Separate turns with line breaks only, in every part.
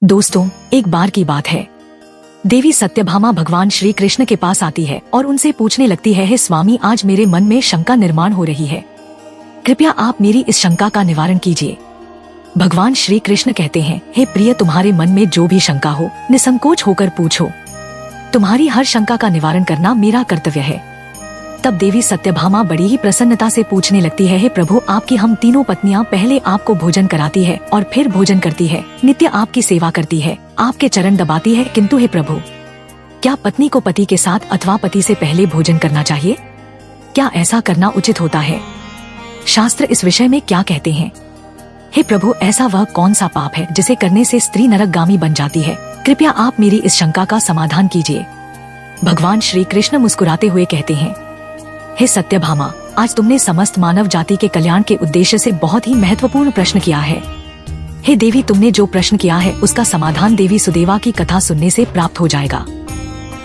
दोस्तों, एक बार की बात है। देवी सत्यभामा भगवान श्री कृष्ण के पास आती है और उनसे पूछने लगती है, हे स्वामी, आज मेरे मन में शंका निर्माण हो रही है, कृपया आप मेरी इस शंका का निवारण कीजिए। भगवान श्री कृष्ण कहते हैं, हे प्रिय, तुम्हारे मन में जो भी शंका हो निसंकोच होकर पूछो, तुम्हारी हर शंका का निवारण करना मेरा कर्तव्य है। तब देवी सत्यभामा बड़ी ही प्रसन्नता से पूछने लगती है, हे प्रभु, आपकी हम तीनों पत्नियां पहले आपको भोजन कराती है और फिर भोजन करती है, नित्य आपकी सेवा करती है, आपके चरण दबाती है, किंतु हे प्रभु, क्या पत्नी को पति के साथ अथवा पति से पहले भोजन करना चाहिए? क्या ऐसा करना उचित होता है? शास्त्र इस विषय में क्या कहते हैं? हे प्रभु, ऐसा वह कौन सा पाप है जिसे करने से स्त्री नरकगामी बन जाती है? कृपया आप मेरी इस शंका का समाधान कीजिए। भगवान श्री कृष्ण मुस्कुराते हुए कहते हैं, हे सत्यभामा, आज तुमने समस्त मानव जाति के कल्याण के उद्देश्य से बहुत ही महत्वपूर्ण प्रश्न किया है। हे देवी, तुमने जो प्रश्न किया है उसका समाधान देवी सुदेवा की कथा सुनने से प्राप्त हो जाएगा।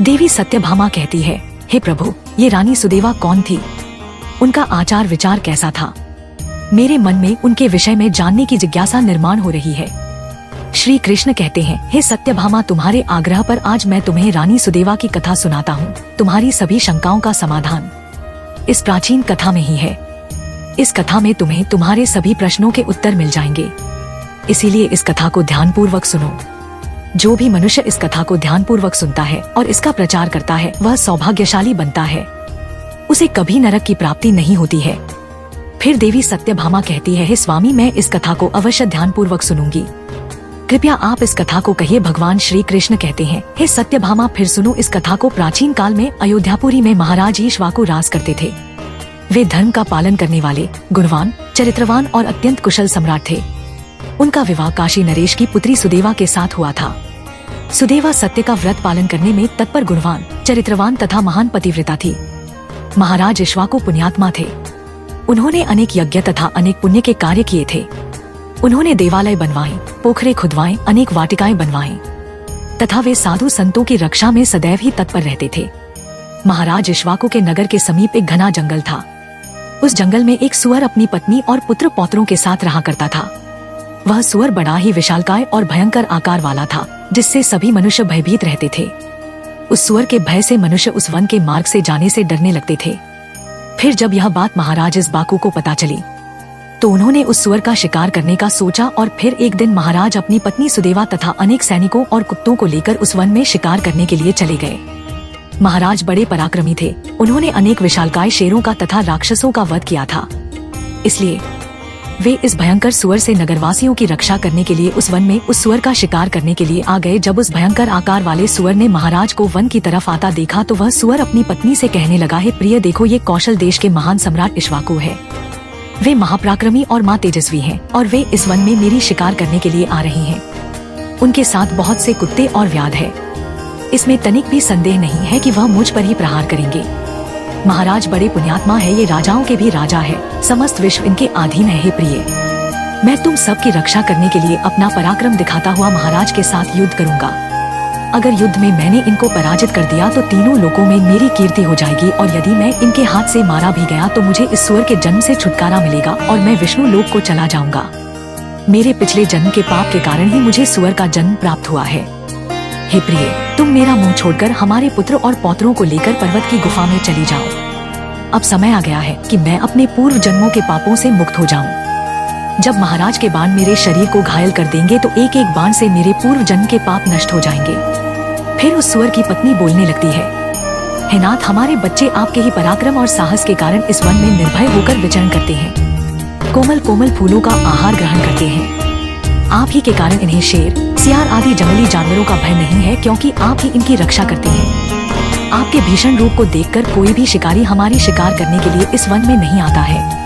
देवी सत्यभामा कहती है, हे प्रभु, ये रानी सुदेवा कौन थी? उनका आचार विचार कैसा था? मेरे मन में उनके विषय में जानने की जिज्ञासा निर्माण हो रही है। श्री कृष्ण कहते हैं, हे सत्यभामा, तुम्हारे आग्रह पर आज मैं तुम्हें रानी सुदेवा की कथा सुनाता हूँ। तुम्हारी सभी शंकाओं का समाधान इस प्राचीन कथा में ही है। इस कथा में तुम्हें तुम्हारे सभी प्रश्नों के उत्तर मिल जाएंगे, इसीलिए इस कथा को ध्यानपूर्वक सुनो। जो भी मनुष्य इस कथा को ध्यानपूर्वक सुनता है और इसका प्रचार करता है, वह सौभाग्यशाली बनता है, उसे कभी नरक की प्राप्ति नहीं होती है। फिर देवी सत्यभामा कहती है, हे स्वामी, मैं इस कथा को अवश्य ध्यानपूर्वक सुनूंगी, कृपया आप इस कथा को कहिए। भगवान श्री कृष्ण कहते हैं, हे सत्यभामा, फिर सुनो इस कथा को। प्राचीन काल में अयोध्यापुरी में महाराज ईक्ष्वाकु राज करते थे। वे धर्म का पालन करने वाले, गुणवान, चरित्रवान और अत्यंत कुशल सम्राट थे। उनका विवाह काशी नरेश की पुत्री सुदेवा के साथ हुआ था। सुदेवा सत्य का व्रत पालन करने में तत्पर, गुणवान, चरित्रवान तथा महान पतिव्रता थी। महाराज ईक्ष्वाकु पुण्यात्मा थे। उन्होंने अनेक यज्ञ तथा अनेक पुण्य के कार्य किए थे। उन्होंने देवालय बनवाए, पोखरे खुदवाए, अनेक वाटिकाएं बनवाई तथा वे साधु संतों की रक्षा में सदैव ही तत्पर रहते थे। महाराज ईक्ष्वाकु के नगर के समीप एक घना जंगल था। उस जंगल में एक सुअर अपनी पत्नी और पुत्र पौत्रों के साथ रहा करता था। वह सुअर बड़ा ही विशालकाय और भयंकर आकार वाला था, जिससे सभी मनुष्य भयभीत रहते थे। उस सुअर के भय से मनुष्य उस वन के मार्ग से जाने से डरने लगते थे। फिर जब यह बात महाराज ईक्ष्वाकु को पता चली तो उन्होंने उस सुअर का शिकार करने का सोचा और फिर एक दिन महाराज अपनी पत्नी सुदेवा तथा अनेक सैनिकों और कुत्तों को लेकर उस वन में शिकार करने के लिए चले गए। महाराज बड़े पराक्रमी थे। उन्होंने अनेक विशालकाय शेरों का तथा राक्षसों का वध किया था। इसलिए वे इस भयंकर सुअर से नगरवासियों की रक्षा करने के लिए उस वन में उस सुअर का शिकार करने के लिए आ गए। जब उस भयंकर आकार वाले सुअर ने महाराज को वन की तरफ आता देखा तो वह सुअर अपनी पत्नी से कहने लगा, हे प्रिय, देखो, ये कौशल देश के महान सम्राट ईक्ष्वाकु है। वे महापराक्रमी और मां तेजस्वी हैं और वे इस वन में मेरी शिकार करने के लिए आ रही हैं। उनके साथ बहुत से कुत्ते और व्याध है। इसमें तनिक भी संदेह नहीं है कि वह मुझ पर ही प्रहार करेंगे। महाराज बड़े पुण्यात्मा है, ये राजाओं के भी राजा है, समस्त विश्व इनके अधीन है। हे प्रिय, मैं तुम सबकी रक्षा करने के लिए अपना पराक्रम दिखाता हुआ महाराज के साथ युद्ध करूंगा। अगर युद्ध में मैंने इनको पराजित कर दिया तो तीनों लोकों में मेरी कीर्ति हो जाएगी, और यदि मैं इनके हाथ से मारा भी गया तो मुझे इस सुअर के जन्म से छुटकारा मिलेगा और मैं विष्णु लोक को चला जाऊंगा। मेरे पिछले जन्म के पाप के कारण ही मुझे सुअर का जन्म प्राप्त हुआ है। हे प्रिय, तुम मेरा मुंह छोड़कर हमारे पुत्र और पौत्रों को लेकर पर्वत की गुफा में चली जाओ। अब समय आ गया है कि मैं अपने पूर्व जन्मों के पापों से मुक्त हो जाऊं। जब महाराज के बाण मेरे शरीर को घायल कर देंगे तो एक एक बाण से मेरे पूर्व जन्म के पाप नष्ट हो जाएंगे। फिर उस सुअर की पत्नी बोलने लगती है, हे नाथ, हमारे बच्चे आपके ही पराक्रम और साहस के कारण इस वन में निर्भय होकर विचरण करते हैं, कोमल कोमल फूलों का आहार ग्रहण करते हैं। आप ही के कारण इन्हें शेर, सियार आदि जंगली जानवरों का भय नहीं है, क्योंकि आप ही इनकी रक्षा करते हैं। आपके भीषण रूप को देखकर कोई भी शिकारी हमारी शिकार करने के लिए इस वन में नहीं आता है।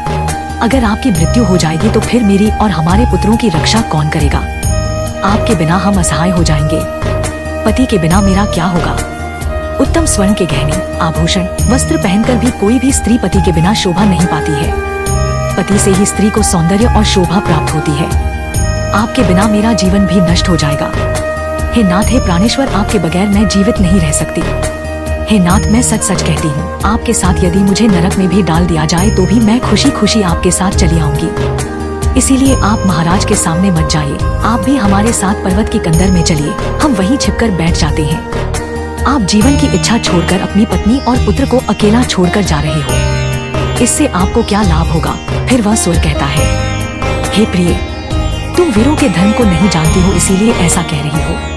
अगर आपकी मृत्यु हो जाएगी तो फिर मेरी और हमारे पुत्रों की रक्षा कौन करेगा? आपके बिना हम असहाय हो जाएंगे। पति के बिना मेरा क्या होगा? उत्तम स्वर्ण के गहने, आभूषण, वस्त्र पहनकर भी कोई भी स्त्री पति के बिना शोभा नहीं पाती है। पति से ही स्त्री को सौंदर्य और शोभा प्राप्त होती है। आपके बिना मेरा जीवन भी नष्ट हो जाएगा। हे नाथ, हे प्राणेश्वर, आपके बगैर मैं जीवित नहीं रह सकती। हे नाथ, मैं सच सच कहती हूँ, आपके साथ यदि मुझे नरक में भी डाल दिया जाए तो भी मैं खुशी खुशी आपके साथ चली आऊंगी। इसीलिए आप महाराज के सामने मत जाइए। आप भी हमारे साथ पर्वत की कंदर में चलिए, हम वहीं छिपकर बैठ जाते हैं। आप जीवन की इच्छा छोड़कर अपनी पत्नी और पुत्र को अकेला छोड़कर जा रहे हो, इससे आपको क्या लाभ होगा? फिर वह सुअर कहता है, हे प्रिय, तुम वीरों के धर्म को नहीं जानती हो, इसीलिए ऐसा कह रही हो।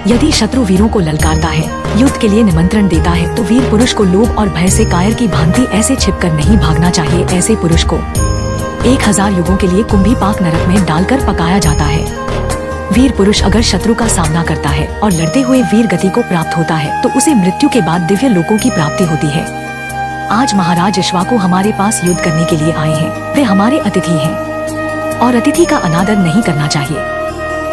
यदि शत्रु वीरों को ललकारता है, युद्ध के लिए निमंत्रण देता है, तो वीर पुरुष को लोभ और भय से कायर की भांति ऐसे छिपकर नहीं भागना चाहिए। ऐसे पुरुष को 1000 युगों के लिए कुंभी पाक नरक में डालकर पकाया जाता है। वीर पुरुष अगर शत्रु का सामना करता है और लड़ते हुए वीर गति को प्राप्त होता है, तो उसे मृत्यु के बाद दिव्य लोकों की प्राप्ति होती है। आज महाराज इक्ष्वाकु हमारे पास युद्ध करने के लिए आए हैं। वे हमारे अतिथि हैं और अतिथि का अनादर नहीं करना चाहिए।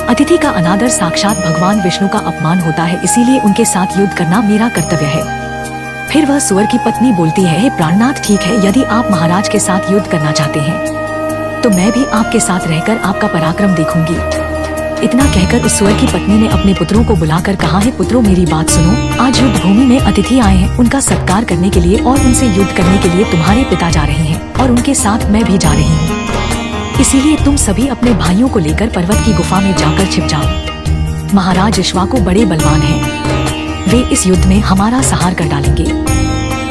अतिथि का अनादर साक्षात भगवान विष्णु का अपमान होता है, इसीलिए उनके साथ युद्ध करना मेरा कर्तव्य है। फिर वह सुअर की पत्नी बोलती है, हे प्राणनाथ, ठीक है, यदि आप महाराज के साथ युद्ध करना चाहते हैं तो मैं भी आपके साथ रहकर आपका पराक्रम देखूंगी। इतना कहकर उस सुअर की पत्नी ने अपने पुत्रों को बुलाकर कहा, है पुत्रों, मेरी बात सुनो। आज युद्ध भूमि में अतिथि आए हैं, उनका सत्कार करने के लिए और उनसे युद्ध करने के लिए तुम्हारे पिता जा रहे हैं और उनके साथ मैं भी जा रही हूँ। इसीलिए तुम सभी अपने भाइयों को लेकर पर्वत की गुफा में जाकर छिप जाओ। महाराज इक्ष्वाकु बड़े बलवान हैं, वे इस युद्ध में हमारा संहार कर डालेंगे,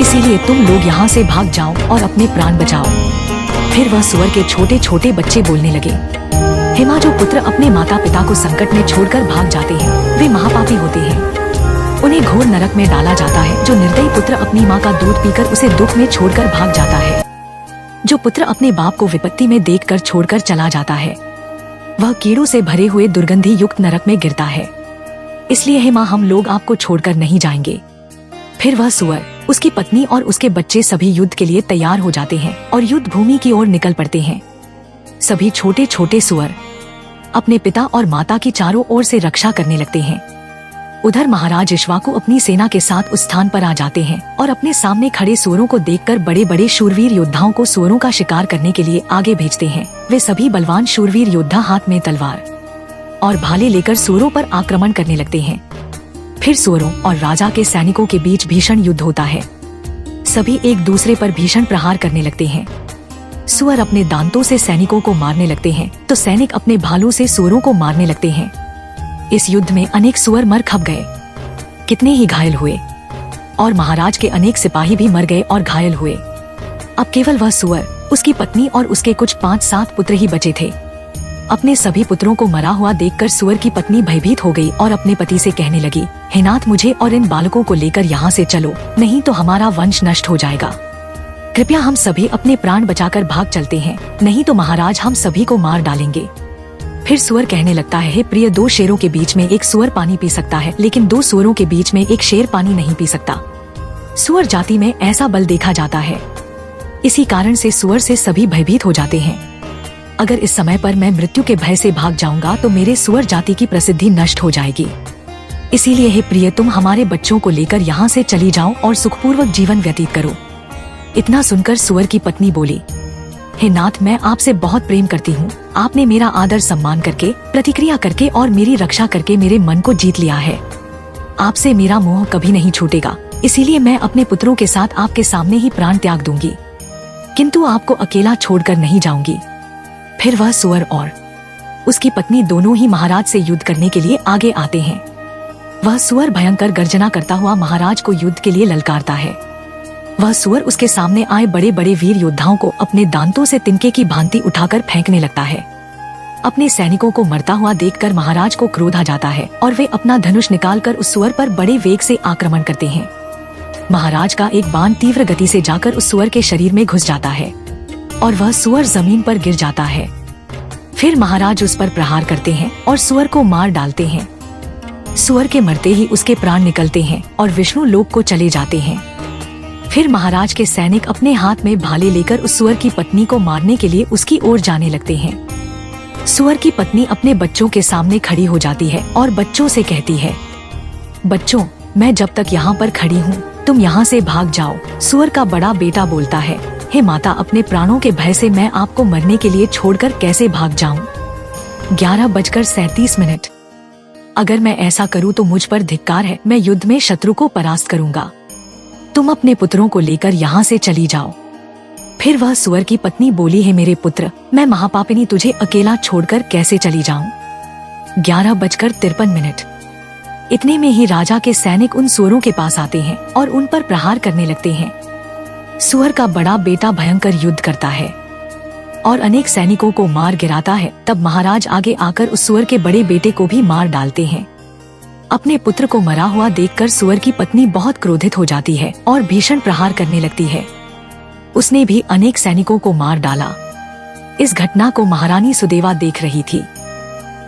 इसीलिए तुम लोग यहाँ से भाग जाओ और अपने प्राण बचाओ। फिर वह सुअर के छोटे छोटे बच्चे बोलने लगे, हेमा, जो पुत्र अपने माता पिता को संकट में छोड़कर भाग जाते हैं वे महापापी होते हैं। उन्हें घोर नरक में डाला जाता है। जो निर्दयी पुत्र अपनी माँ का दूध पीकर उसे दुख में छोड़कर भाग जाता है, जो पुत्र अपने बाप को विपत्ति में देखकर छोड़कर चला जाता है, वह कीड़ों से भरे हुए दुर्गंधी युक्त नरक में गिरता है। इसलिए हेमा, हम लोग आपको छोड़कर नहीं जाएंगे। फिर वह सुअर, उसकी पत्नी और उसके बच्चे सभी युद्ध के लिए तैयार हो जाते हैं और युद्ध भूमि की ओर निकल पड़ते हैं। सभी छोटे छोटे सुअर अपने पिता और माता की चारों ओर से रक्षा करने लगते हैं। उधर महाराज इक्ष्वाकु अपनी सेना के साथ उस स्थान पर आ जाते हैं और अपने सामने खड़े सुअरों को देखकर बड़े बड़े शूरवीर योद्धाओं को सुअरों का शिकार करने के लिए आगे भेजते हैं। वे सभी बलवान शूरवीर योद्धा हाथ में तलवार और भाले लेकर सुअरों पर आक्रमण करने लगते हैं। फिर सुअरों और राजा के सैनिकों के बीच भीषण युद्ध होता है। सभी एक दूसरे पर भीषण प्रहार करने लगते हैं। सुअर अपने दांतों से सैनिकों को मारने लगते हैं, तो सैनिक अपने भालों से सुअरों को मारने लगते हैं। इस युद्ध में अनेक सुअर मर खप गए, कितने ही घायल हुए और महाराज के अनेक सिपाही भी मर गए और घायल हुए। अब केवल वह सुअर, उसकी पत्नी और उसके कुछ 5-7 पुत्र ही बचे थे। अपने सभी पुत्रों को मरा हुआ देखकर सुअर की पत्नी भयभीत हो गई और अपने पति से कहने लगी, हे नाथ, मुझे और इन बालकों को लेकर यहाँ से चलो, नहीं तो हमारा वंश नष्ट हो जाएगा। कृपया हम सभी अपने प्राण बचाकर भाग चलते हैं, नहीं तो महाराज हम सभी को मार डालेंगे। फिर सुअर कहने लगता है, हे प्रिय, 2 शेरों के बीच में एक सुअर पानी पी सकता है, लेकिन 2 सुअरों के बीच में एक शेर पानी नहीं पी सकता। सुअर जाति में ऐसा बल देखा जाता है, इसी कारण से सुअर से सभी भयभीत हो जाते हैं। अगर इस समय पर मैं मृत्यु के भय से भाग जाऊंगा तो मेरे सुअर जाति की प्रसिद्धि नष्ट हो जाएगी। इसीलिए हे प्रिय, तुम हमारे बच्चों को लेकर यहाँ से चली जाओ और सुखपूर्वक जीवन व्यतीत करो। इतना सुनकर सुअर की पत्नी बोली, हे नाथ, मैं आपसे बहुत प्रेम करती हूँ। आपने मेरा आदर सम्मान करके, प्रतिक्रिया करके और मेरी रक्षा करके मेरे मन को जीत लिया है। आपसे मेरा मोह कभी नहीं छूटेगा, इसीलिए मैं अपने पुत्रों के साथ आपके सामने ही प्राण त्याग दूंगी, किंतु आपको अकेला छोड़कर नहीं जाऊंगी। फिर वह सुअर और उसकी पत्नी दोनों ही महाराज से युद्ध करने के लिए आगे आते हैं। वह सुअर भयंकर गर्जना करता हुआ महाराज को युद्ध के लिए ललकारता है। वह सुअर उसके सामने आए बड़े बड़े वीर योद्धाओं को अपने दांतों से तिनके की भांति उठाकर फेंकने लगता है। अपने सैनिकों को मरता हुआ देखकर महाराज को क्रोध आ जाता है और वे अपना धनुष निकालकर उस सुअर पर बड़े वेग से आक्रमण करते हैं। महाराज का एक बाण तीव्र गति से जाकर उस सुअर के शरीर में घुस जाता है और वह सुअर जमीन पर गिर जाता है। फिर महाराज उस पर प्रहार करते हैं और सुअर को मार डालते हैं। सुअर के मरते ही उसके प्राण निकलते हैं और विष्णु लोक को चले जाते हैं। फिर महाराज के सैनिक अपने हाथ में भाले लेकर उस सुअर की पत्नी को मारने के लिए उसकी ओर जाने लगते हैं। सुअर की पत्नी अपने बच्चों के सामने खड़ी हो जाती है और बच्चों से कहती है, बच्चों, मैं जब तक यहाँ पर खड़ी हूँ, तुम यहाँ से भाग जाओ। सुअर का बड़ा बेटा बोलता है, हे माता, अपने प्राणों के भय से मैं आपको मरने के लिए छोड़कर कैसे भाग जाऊं? 11:37 अगर मैं ऐसा करूं तो मुझ पर धिक्कार है। मैं युद्ध में शत्रु को परास्त करूंगा। तुम अपने पुत्रों को लेकर यहाँ से चली जाओ। फिर वह सुअर की पत्नी बोली, है मेरे पुत्र, मैं महापापिनी तुझे अकेला छोड़कर कैसे चली जाऊं। 11:53 इतने में ही राजा के सैनिक उन सुअरों के पास आते हैं और उन पर प्रहार करने लगते हैं। सुअर का बड़ा बेटा भयंकर युद्ध करता है और अनेक सैनिकों को मार गिराता है। तब महाराज आगे आकर उस सुअर के बड़े बेटे को भी मार डालते हैं। अपने पुत्र को मरा हुआ देखकर सुअर की पत्नी बहुत क्रोधित हो जाती है और भीषण प्रहार करने लगती है। उसने भी अनेक सैनिकों को मार डाला। इस घटना को महारानी सुदेवा देख रही थी।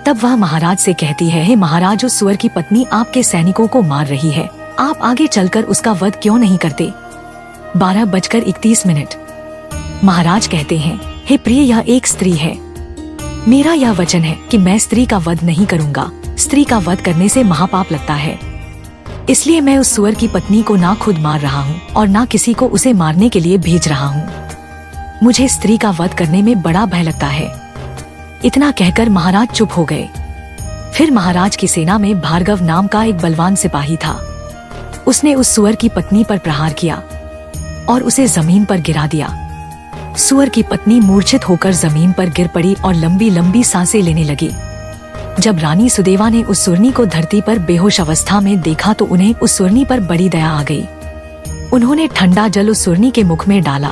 तब वह महाराज से कहती है, हे महाराज, उस सुअर की पत्नी आपके सैनिकों को मार रही है, आप आगे चलकर उसका वध क्यों नहीं करते। 12:31 महाराज कहते हैं, हे प्रिय, यह एक स्त्री है। मेरा यह वचन है कि मैं स्त्री का वध नहीं करूंगा। स्त्री का वध करने से महापाप लगता है, इसलिए मैं उस सुअर की पत्नी को ना खुद मार रहा हूँ और ना किसी को उसे मारने के लिए भेज रहा हूँ। मुझे स्त्री का वध करने में बड़ा भय लगता है। इतना कहकर महाराज चुप हो गए। फिर महाराज की सेना में भार्गव नाम का एक बलवान सिपाही था। उसने उस सुअर की पत्नी पर प्रहार किया और उसे जमीन पर गिरा दिया। सुअर की पत्नी मूर्छित होकर जमीन पर गिर पड़ी और लंबी लंबी सांसें लेने लगी। जब रानी सुदेवा ने उस सुरनी को धरती पर बेहोश अवस्था में देखा तो उन्हें उस सुरनी पर बड़ी दया आ गई। उन्होंने ठंडा जल उस सुरनी के मुख में डाला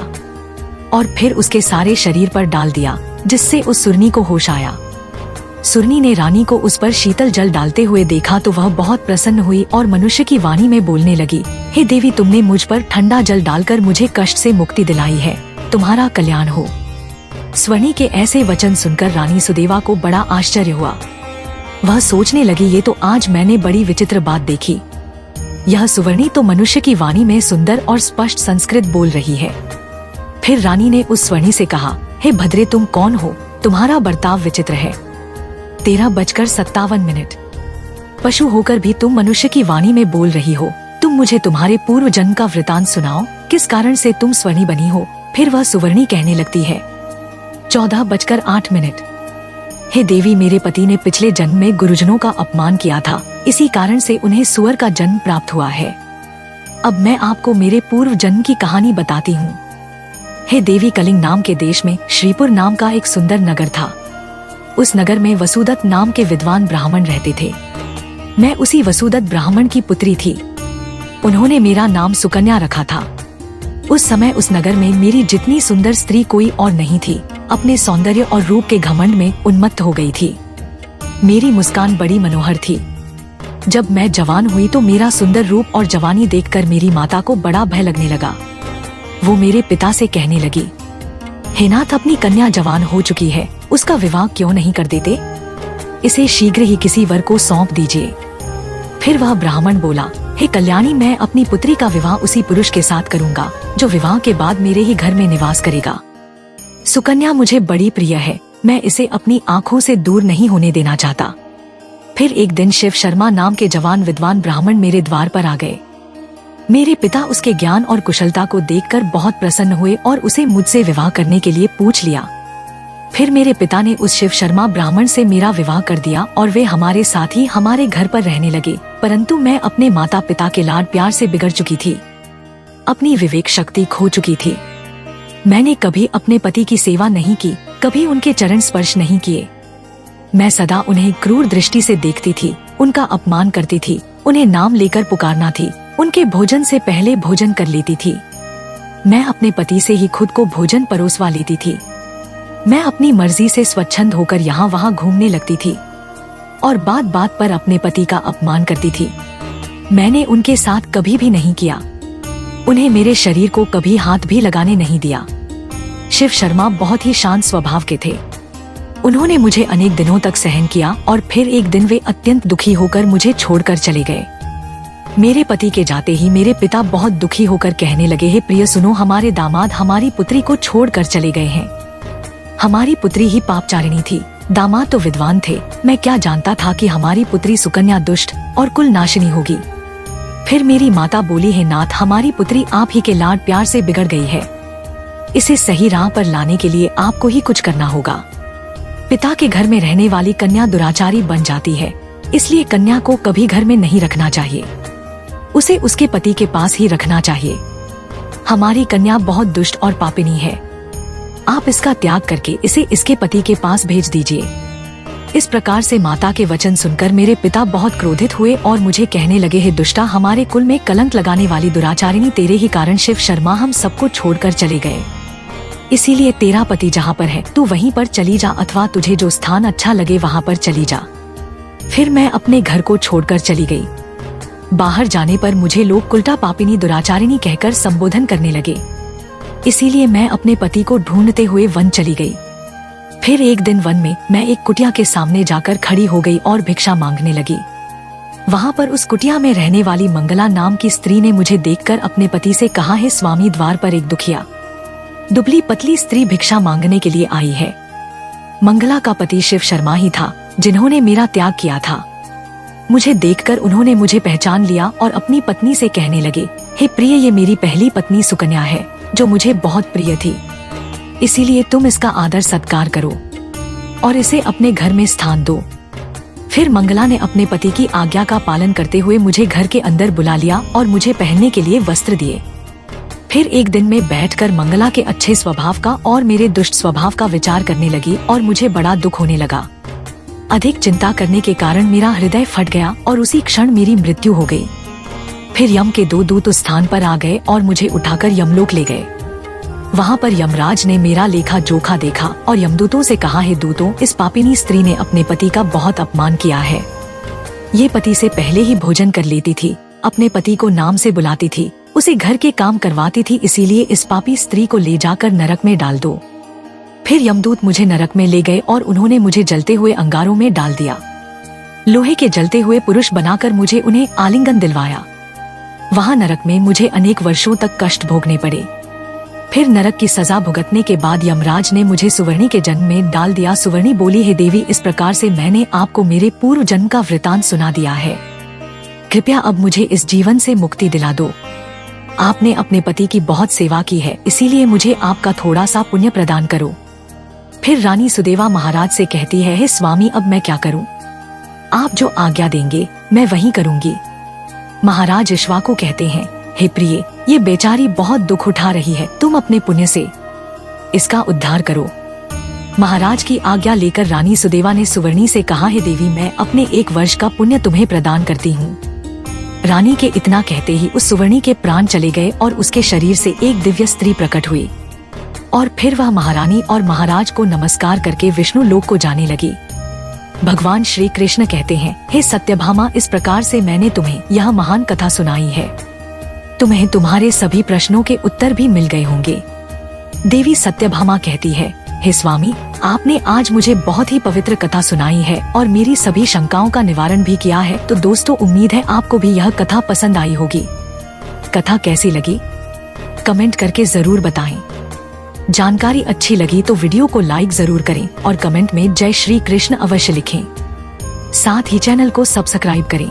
और फिर उसके सारे शरीर पर डाल दिया, जिससे उस सुरनी को होश आया। सुरनी ने रानी को उस पर शीतल जल डालते हुए देखा तो वह बहुत प्रसन्न हुई और मनुष्य की वाणी में बोलने लगी, हे देवी, तुमने मुझ पर ठंडा जल डालकर मुझे कष्ट से मुक्ति दिलाई है, तुम्हारा कल्याण हो। सुरनी के ऐसे वचन सुनकर रानी सुदेवा को बड़ा आश्चर्य हुआ। वह सोचने लगी, ये तो आज मैंने बड़ी विचित्र बात देखी। यह सुवर्णी तो मनुष्य की वाणी में सुंदर और स्पष्ट संस्कृत बोल रही है। फिर रानी ने उस स्वर्णी से कहा, हे भद्रे, तुम कौन हो, तुम्हारा बर्ताव विचित्र है। 13:57 पशु होकर भी तुम मनुष्य की वाणी में बोल रही हो। तुम मुझे तुम्हारे पूर्व जन्म का वृतांत सुनाओ, किस कारण से तुम स्वर्णी बनी हो। फिर वह सुवर्णी कहने लगती है। 14:08 हे देवी, मेरे पति ने पिछले जन्म में गुरुजनों का अपमान किया था, इसी कारण से उन्हें सुअर का जन्म प्राप्त हुआ है। अब मैं आपको मेरे पूर्व जन्म की कहानी बताती हूँ। हे देवी, कलिंग नाम के देश में श्रीपुर नाम का एक सुंदर नगर था। उस नगर में वसुदत्त नाम के विद्वान ब्राह्मण रहते थे। मैं उसी वसुदत्त ब्राह्मण की पुत्री थी। उन्होंने मेरा नाम सुकन्या रखा था। उस समय उस नगर में मेरी जितनी सुंदर स्त्री कोई और नहीं थी। अपने सौंदर्य और रूप के घमंड में उन्मत्त हो गई थी। मेरी मुस्कान बड़ी मनोहर थी। जब मैं जवान हुई तो मेरा सुंदर रूप और जवानी देखकर मेरी माता को बड़ा भय लगने लगा। वो मेरे पिता से कहने लगी, हे नाथ, अपनी कन्या जवान हो चुकी है, उसका विवाह क्यों नहीं कर देते। इसे शीघ्र ही किसी वर को सौंप दीजिए। फिर वह ब्राह्मण बोला, हे कल्याणी, मैं अपनी पुत्री का विवाह उसी पुरुष के साथ करूंगा जो विवाह के बाद मेरे ही घर में निवास करेगा। सुकन्या मुझे बड़ी प्रिय है, मैं इसे अपनी आँखों से दूर नहीं होने देना चाहता। फिर एक दिन शिव शर्मा नाम के जवान विद्वान ब्राह्मण मेरे द्वार पर आ गए। मेरे पिता उसके ज्ञान और कुशलता को देखकर बहुत प्रसन्न हुए और उसे मुझसे विवाह करने के लिए पूछ लिया। फिर मेरे पिता ने उस शिव शर्मा ब्राह्मण से मेरा विवाह कर दिया और वे हमारे साथ ही हमारे घर पर रहने लगे। परंतु मैं अपने माता पिता के लाड प्यार से बिगड़ चुकी थी, अपनी विवेक शक्ति खो चुकी थी। मैंने कभी अपने पति की सेवा नहीं की, कभी उनके चरण स्पर्श नहीं किए। मैं सदा उन्हें क्रूर दृष्टि से देखती थी, उनका अपमान करती थी, उन्हें नाम लेकर पुकारना थी, उनके भोजन से पहले भोजन कर लेती थी। मैं अपने पति से ही खुद को भोजन परोसवा लेती थी। मैं अपनी मर्जी से स्वच्छंद होकर यहाँ वहाँ घूमने लगती थी और बात बात पर अपने पति का अपमान करती थी। मैंने उनके साथ कभी भी नहीं किया, उन्हें मेरे शरीर को कभी हाथ भी लगाने नहीं दिया। शिव शर्मा बहुत ही शांत स्वभाव के थे। उन्होंने मुझे अनेक दिनों तक सहन किया और फिर एक दिन वे अत्यंत दुखी होकर मुझे छोड़कर चले गए। मेरे पति के जाते ही मेरे पिता बहुत दुखी होकर कहने लगे, हे प्रिय सुनो, हमारे दामाद हमारी पुत्री को छोड़कर चले गए हैं। हमारी पुत्री ही पापचारिणी थी, दामाद तो विद्वान थे। मैं क्या जानता था कि हमारी पुत्री सुकन्या दुष्ट और कुल नाशिनी होगी। फिर मेरी माता बोली, हे नाथ, हमारी पुत्री आप ही के लाड प्यार से बिगड़ गई है, इसे सही राह पर लाने के लिए आपको ही कुछ करना होगा। पिता के घर में रहने वाली कन्या दुराचारी बन जाती है, इसलिए कन्या को कभी घर में नहीं रखना चाहिए, उसे उसके पति के पास ही रखना चाहिए। हमारी कन्या बहुत दुष्ट और पापिनी है, आप इसका त्याग करके इसे इसके पति के पास भेज दीजिए। इस प्रकार से माता के वचन सुनकर मेरे पिता बहुत क्रोधित हुए और मुझे कहने लगे, हे दुष्टा, हमारे कुल में कलंक लगाने वाली दुराचारिणी, तेरे ही कारण शिव शर्मा हम सबको छोड़कर चले गए। इसीलिए तेरा पति जहाँ पर है तू वहीं पर चली जा, अथवा तुझे जो स्थान अच्छा लगे वहाँ पर चली जा। फिर मैं अपने घर को छोड़कर चली गई। बाहर जाने पर मुझे लोग कुलटा पापिनी दुराचारिणी कहकर संबोधन करने लगे। इसीलिए मैं अपने पति को ढूंढते हुए वन चली गई। फिर एक दिन वन में मैं एक कुटिया के सामने जाकर खड़ी हो गई और भिक्षा मांगने लगी। वहाँ पर उस कुटिया में रहने वाली मंगला नाम की स्त्री ने मुझे देखकर अपने पति से कहा, है स्वामी, द्वार पर एक दुखिया दुबली पतली स्त्री भिक्षा मांगने के लिए आई है। मंगला का पति शिव शर्मा ही था जिन्होंने मेरा त्याग किया था। मुझे देखकर उन्होंने मुझे पहचान लिया और अपनी पत्नी से कहने लगे, हे प्रिय, ये मेरी पहली पत्नी सुकन्या है जो मुझे बहुत प्रिय थी। इसीलिए तुम इसका आदर सत्कार करो और इसे अपने घर में स्थान दो। फिर मंगला ने अपने पति की आज्ञा का पालन करते हुए मुझे घर के अंदर बुला लिया और मुझे पहनने के लिए वस्त्र दिए। फिर एक दिन में बैठकर मंगला के अच्छे स्वभाव का और मेरे दुष्ट स्वभाव का विचार करने लगी और मुझे बड़ा दुख होने लगा। अधिक चिंता करने के कारण मेरा हृदय फट गया और उसी क्षण मेरी मृत्यु हो गई। फिर यम के 2 दूत उस स्थान पर आ गए और मुझे उठाकर यमलोक ले गए। वहाँ पर यमराज ने मेरा लेखा जोखा देखा और यमदूतों से कहा, है दूतों, इस पापिनी स्त्री ने अपने पति का बहुत अपमान किया है। ये पति से पहले ही भोजन कर लेती थी, अपने पति को नाम से बुलाती थी, उसे घर के काम करवाती थी। इसीलिए इस पापी स्त्री को ले जाकर नरक में डाल दो। फिर यमदूत मुझे नरक में ले गए और उन्होंने मुझे जलते हुए अंगारों में डाल दिया। लोहे के जलते हुए पुरुष बनाकर मुझे उन्हें आलिंगन दिलवाया। वहाँ नरक में मुझे अनेक वर्षों तक कष्ट भोगने पड़े। फिर नरक की सजा भुगतने के बाद यमराज ने मुझे सुवर्णी के जन्म में डाल दिया। सुवर्णी बोली, हे देवी, इस प्रकार से मैंने आपको मेरे पूर्व जन्म का वृतांत सुना दिया है। कृपया अब मुझे इस जीवन से मुक्ति दिला दो। आपने अपने पति की बहुत सेवा की है, इसीलिए मुझे आपका थोड़ा सा पुण्य प्रदान करो। फिर रानी सुदेवा महाराज से कहती है, हे स्वामी, अब मैं क्या करूं? आप जो आज्ञा देंगे मैं वही करूंगी। महाराज इक्ष्वाकु कहते हैं, हे प्रिय, ये बेचारी बहुत दुख उठा रही है, तुम अपने पुण्य से इसका उद्धार करो। महाराज की आज्ञा लेकर रानी सुदेवा ने सुवर्णी से कहा, हे देवी, मैं अपने 1 वर्ष का पुण्य तुम्हें प्रदान करती हूँ। रानी के इतना कहते ही उस सुवर्णी के प्राण चले गए और उसके शरीर से एक दिव्य स्त्री प्रकट हुई और फिर वह महारानी और महाराज को नमस्कार करके विष्णु लोक को जाने लगी। भगवान श्री कृष्ण कहते हैं, हे सत्यभामा, इस प्रकार से मैंने तुम्हें यह महान कथा सुनाई है। तुम्हें तुम्हारे सभी प्रश्नों के उत्तर भी मिल गए होंगे। देवी सत्यभामा कहती है, हे स्वामी, आपने आज मुझे बहुत ही पवित्र कथा सुनाई है और मेरी सभी शंकाओं का निवारण भी किया है। तो दोस्तों, उम्मीद है आपको भी यह कथा पसंद आई होगी। कथा कैसी लगी कमेंट करके जरूर बताएं। जानकारी अच्छी लगी तो वीडियो को लाइक जरूर करें और कमेंट में जय श्री कृष्ण अवश्य लिखें। साथ ही चैनल को सब्सक्राइब करें।